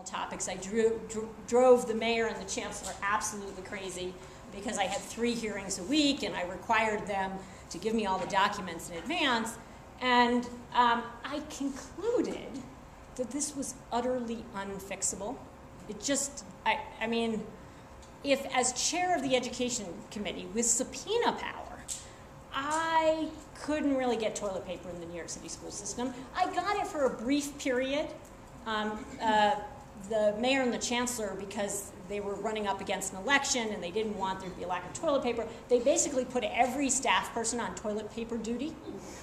Topics. I drove the mayor and the chancellor absolutely crazy because I had 3 hearings a week and I required them to give me all the documents in advance. And I concluded that this was utterly unfixable. It just, I mean, if as chair of the Education Committee with subpoena power, I couldn't really get toilet paper in the New York City school system. I got it for a brief period. The mayor and the chancellor, because they were running up against an election and they didn't want there to be a lack of toilet paper, they basically put every staff person on toilet paper duty.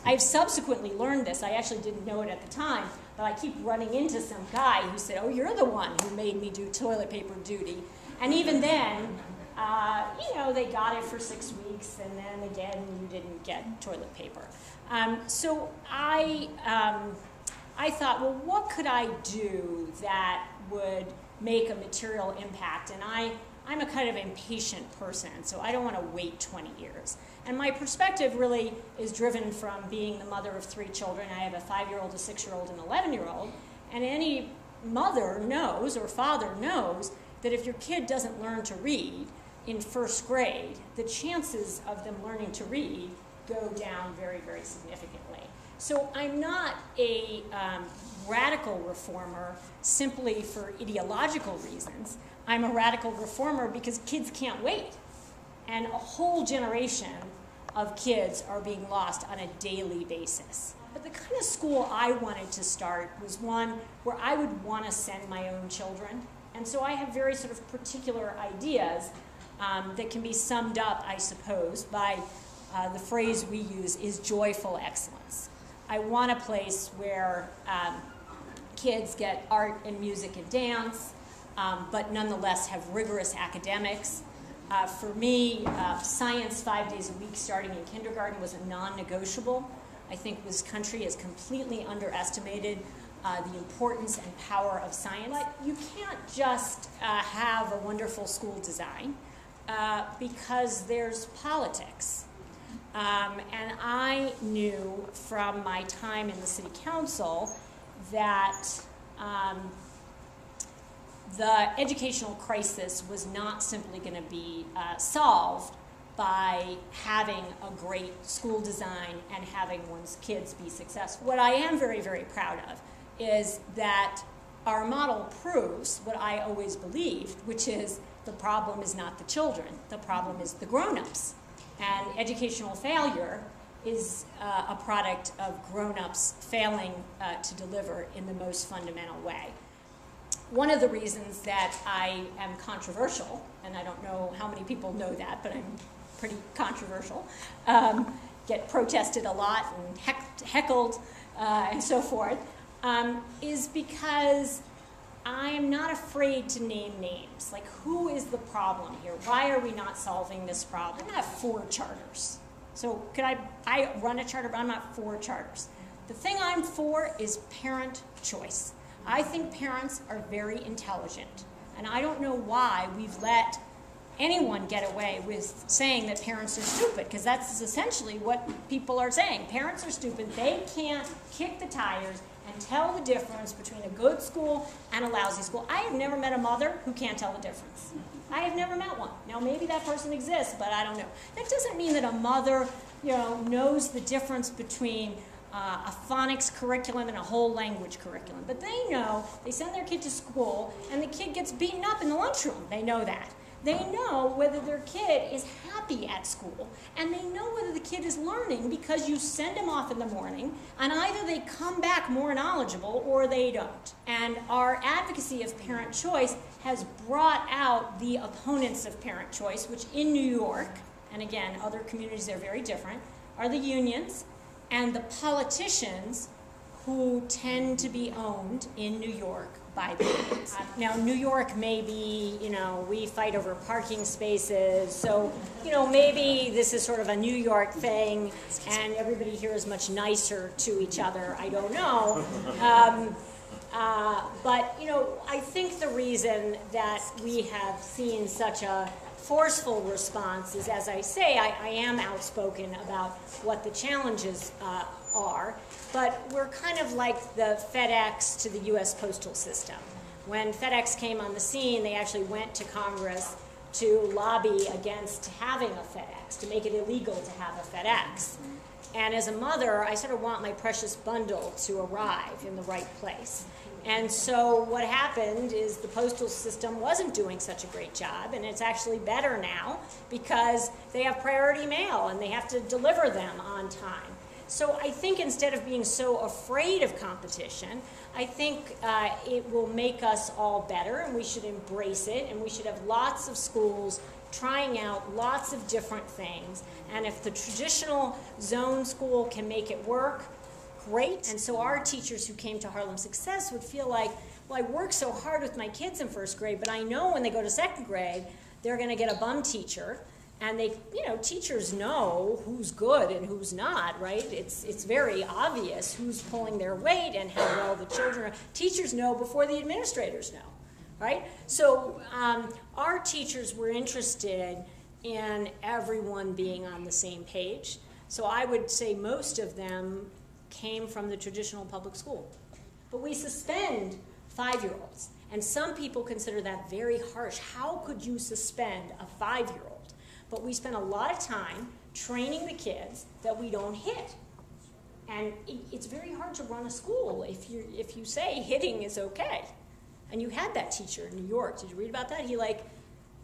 I've subsequently learned this. I actually didn't know it at the time, but I keep running into some guy who said, "Oh, you're the one who made me do toilet paper duty." And even then, you know, they got it for 6 weeks, and then again, you didn't get toilet paper. So I thought, well, what could I do that would make a material impact? And I'm a kind of impatient person, so I don't want to wait 20 years. And my perspective really is driven from being the mother of 3 children. I have a 5-year-old, a 6-year-old, and an 11-year-old. And any mother knows, or father knows, that if your kid doesn't learn to read in 1st grade, the chances of them learning to read go down very, very significantly. So I'm not a radical reformer simply for ideological reasons. I'm a radical reformer because kids can't wait. And a whole generation of kids are being lost on a daily basis. But the kind of school I wanted to start was one where I would want to send my own children. And so I have very sort of particular ideas that can be summed up, I suppose, by the phrase we use is joyful excellence. I want a place where kids get art and music and dance, but nonetheless have rigorous academics. For me, science 5 days a week starting in kindergarten was a non-negotiable. I think this country has completely underestimated the importance and power of science. But you can't just have a wonderful school design because there's politics. And I knew from my time in the city council that the educational crisis was not simply going to be solved by having a great school design and having one's kids be successful. What I am very, very proud of is that our model proves what I always believed, which is the problem is not the children, the problem is the grown-ups. And educational failure is a product of grown-ups failing to deliver in the most fundamental way. One of the reasons that I am controversial, and I don't know how many people know that, but I'm pretty controversial, get protested a lot and heckled and so forth, is because I am not afraid to name names. Like, who is the problem here? Why are we not solving this problem? I'm not for charters. So I run a charter, but I'm not for charters. The thing I'm for is parent choice. I think parents are very intelligent, and I don't know why we've let anyone get away with saying that parents are stupid, because that's essentially what people are saying. Parents are stupid. They can't kick the tires and tell the difference between a good school and a lousy school. I have never met a mother who can't tell the difference. I have never met one. Now, maybe that person exists, but I don't know. That doesn't mean that a mother, you know, knows the difference between a phonics curriculum and a whole language curriculum. But they know, they send their kid to school, and the kid gets beaten up in the lunchroom. They know that. They know whether their kid is happy at school, and they know whether the kid is learning because you send them off in the morning, and either they come back more knowledgeable or they don't. And our advocacy of parent choice has brought out the opponents of parent choice, which in New York, and again, other communities are very different, are the unions and the politicians who tend to be owned in New York by the unions. Now, New York may be, you know, we fight over parking spaces, so, you know, maybe this is sort of a New York thing, and everybody here is much nicer to each other. I don't know. But, you know, I think the reason that we have seen such a forceful response is, as I say, I am outspoken about what the challenges are, but we're kind of like the FedEx to the U.S. postal system. When FedEx came on the scene, they actually went to Congress to lobby against having a FedEx, to make it illegal to have a FedEx. And as a mother, I sort of want my precious bundle to arrive in the right place. And so what happened is the postal system wasn't doing such a great job, and it's actually better now because they have priority mail and they have to deliver them on time. So I think instead of being so afraid of competition, I think it will make us all better, and we should embrace it, and we should have lots of schools trying out lots of different things. And if the traditional zone school can make it work, great. And so our teachers who came to Harlem Success would feel like, well, I work so hard with my kids in first grade, but I know when they go to second grade, they're going to get a bum teacher. And they, teachers know who's good and who's not, right? It's very obvious who's pulling their weight and how well the children are. Teachers know before the administrators know, right? So our teachers were interested in everyone being on the same page. So I would say most of them came from the traditional public school. But we suspend 5-year-olds. And some people consider that very harsh. How could you suspend a 5-year-old? But we spend a lot of time training the kids that we don't hit. And it's very hard to run a school if you say hitting is okay. And you had that teacher in New York. Did you read about that?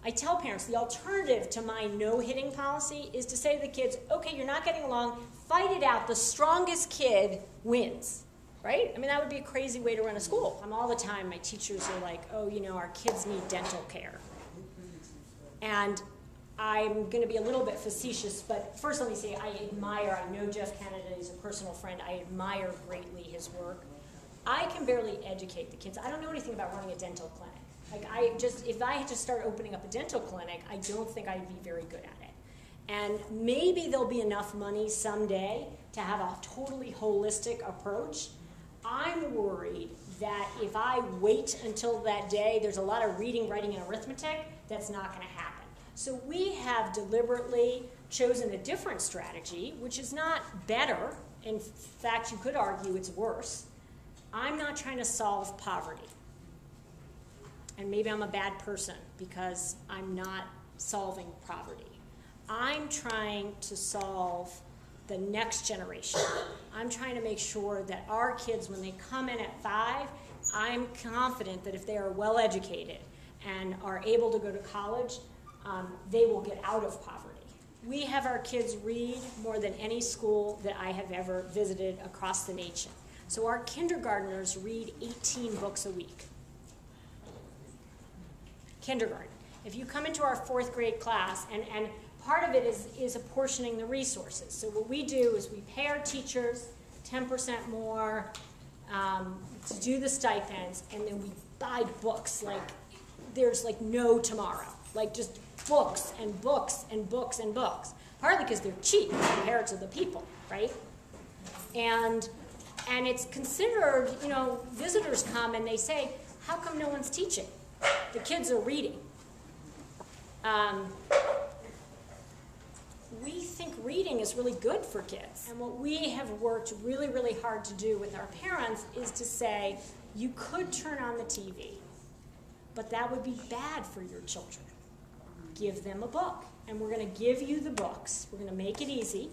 I tell parents the alternative to my no hitting policy is to say to the kids, okay, you're not getting along, fight it out. The strongest kid wins. Right? I mean, that would be a crazy way to run a school. All the time, my teachers are like, oh, our kids need dental care. And I'm going to be a little bit facetious, but first let me say I know Jeff Kennedy, he's a personal friend. I admire greatly his work. I can barely educate the kids. I don't know anything about running a dental clinic. If I had to start opening up a dental clinic, I don't think I'd be very good at it. And maybe there'll be enough money someday to have a totally holistic approach. I'm worried that if I wait until that day, there's a lot of reading, writing, and arithmetic that's not going to happen. So we have deliberately chosen a different strategy, which is not better. In fact, you could argue it's worse. I'm not trying to solve poverty. And maybe I'm a bad person because I'm not solving poverty. I'm trying to solve the next generation. I'm trying to make sure that our kids, when they come in at 5, I'm confident that if they are well educated and are able to go to college, they will get out of poverty. We have our kids read more than any school that I have ever visited across the nation. So our kindergartners read 18 books a week. Kindergarten. If you come into our 4th grade class, and part of it is apportioning the resources. So what we do is we pay our teachers 10% more to do the stipends, and then we buy books like there's no tomorrow. Just books and books and books and books. Partly because they're cheap compared to the people, right? And it's considered, visitors come and they say, how come no one's teaching? The kids are reading. We think reading is really good for kids. And what we have worked really, really hard to do with our parents is to say, you could turn on the TV, but that would be bad for your children. Give them a book, and we're going to give you the books. We're going to make it easy,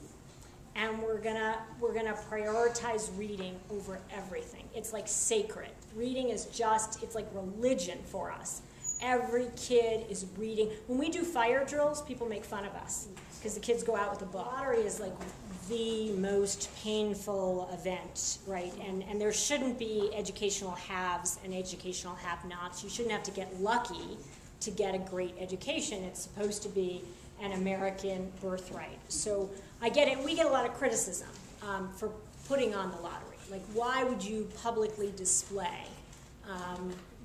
and we're gonna prioritize reading over everything. It's like sacred. Reading is it's like religion for us. Every kid is reading. When we do fire drills, people make fun of us because the kids go out with a book. Lottery is the most painful event, right? And there shouldn't be educational haves and educational have-nots. You shouldn't have to get lucky to get a great education. It's supposed to be an American birthright. So I get it. We get a lot of criticism for putting on the lottery. Why would you publicly display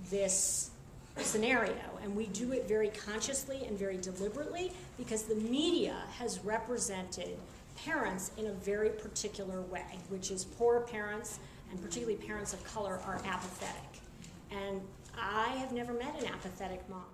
this scenario? And we do it very consciously and very deliberately because the media has represented parents in a very particular way, which is poor parents, and particularly parents of color, are apathetic. And I have never met an apathetic mom.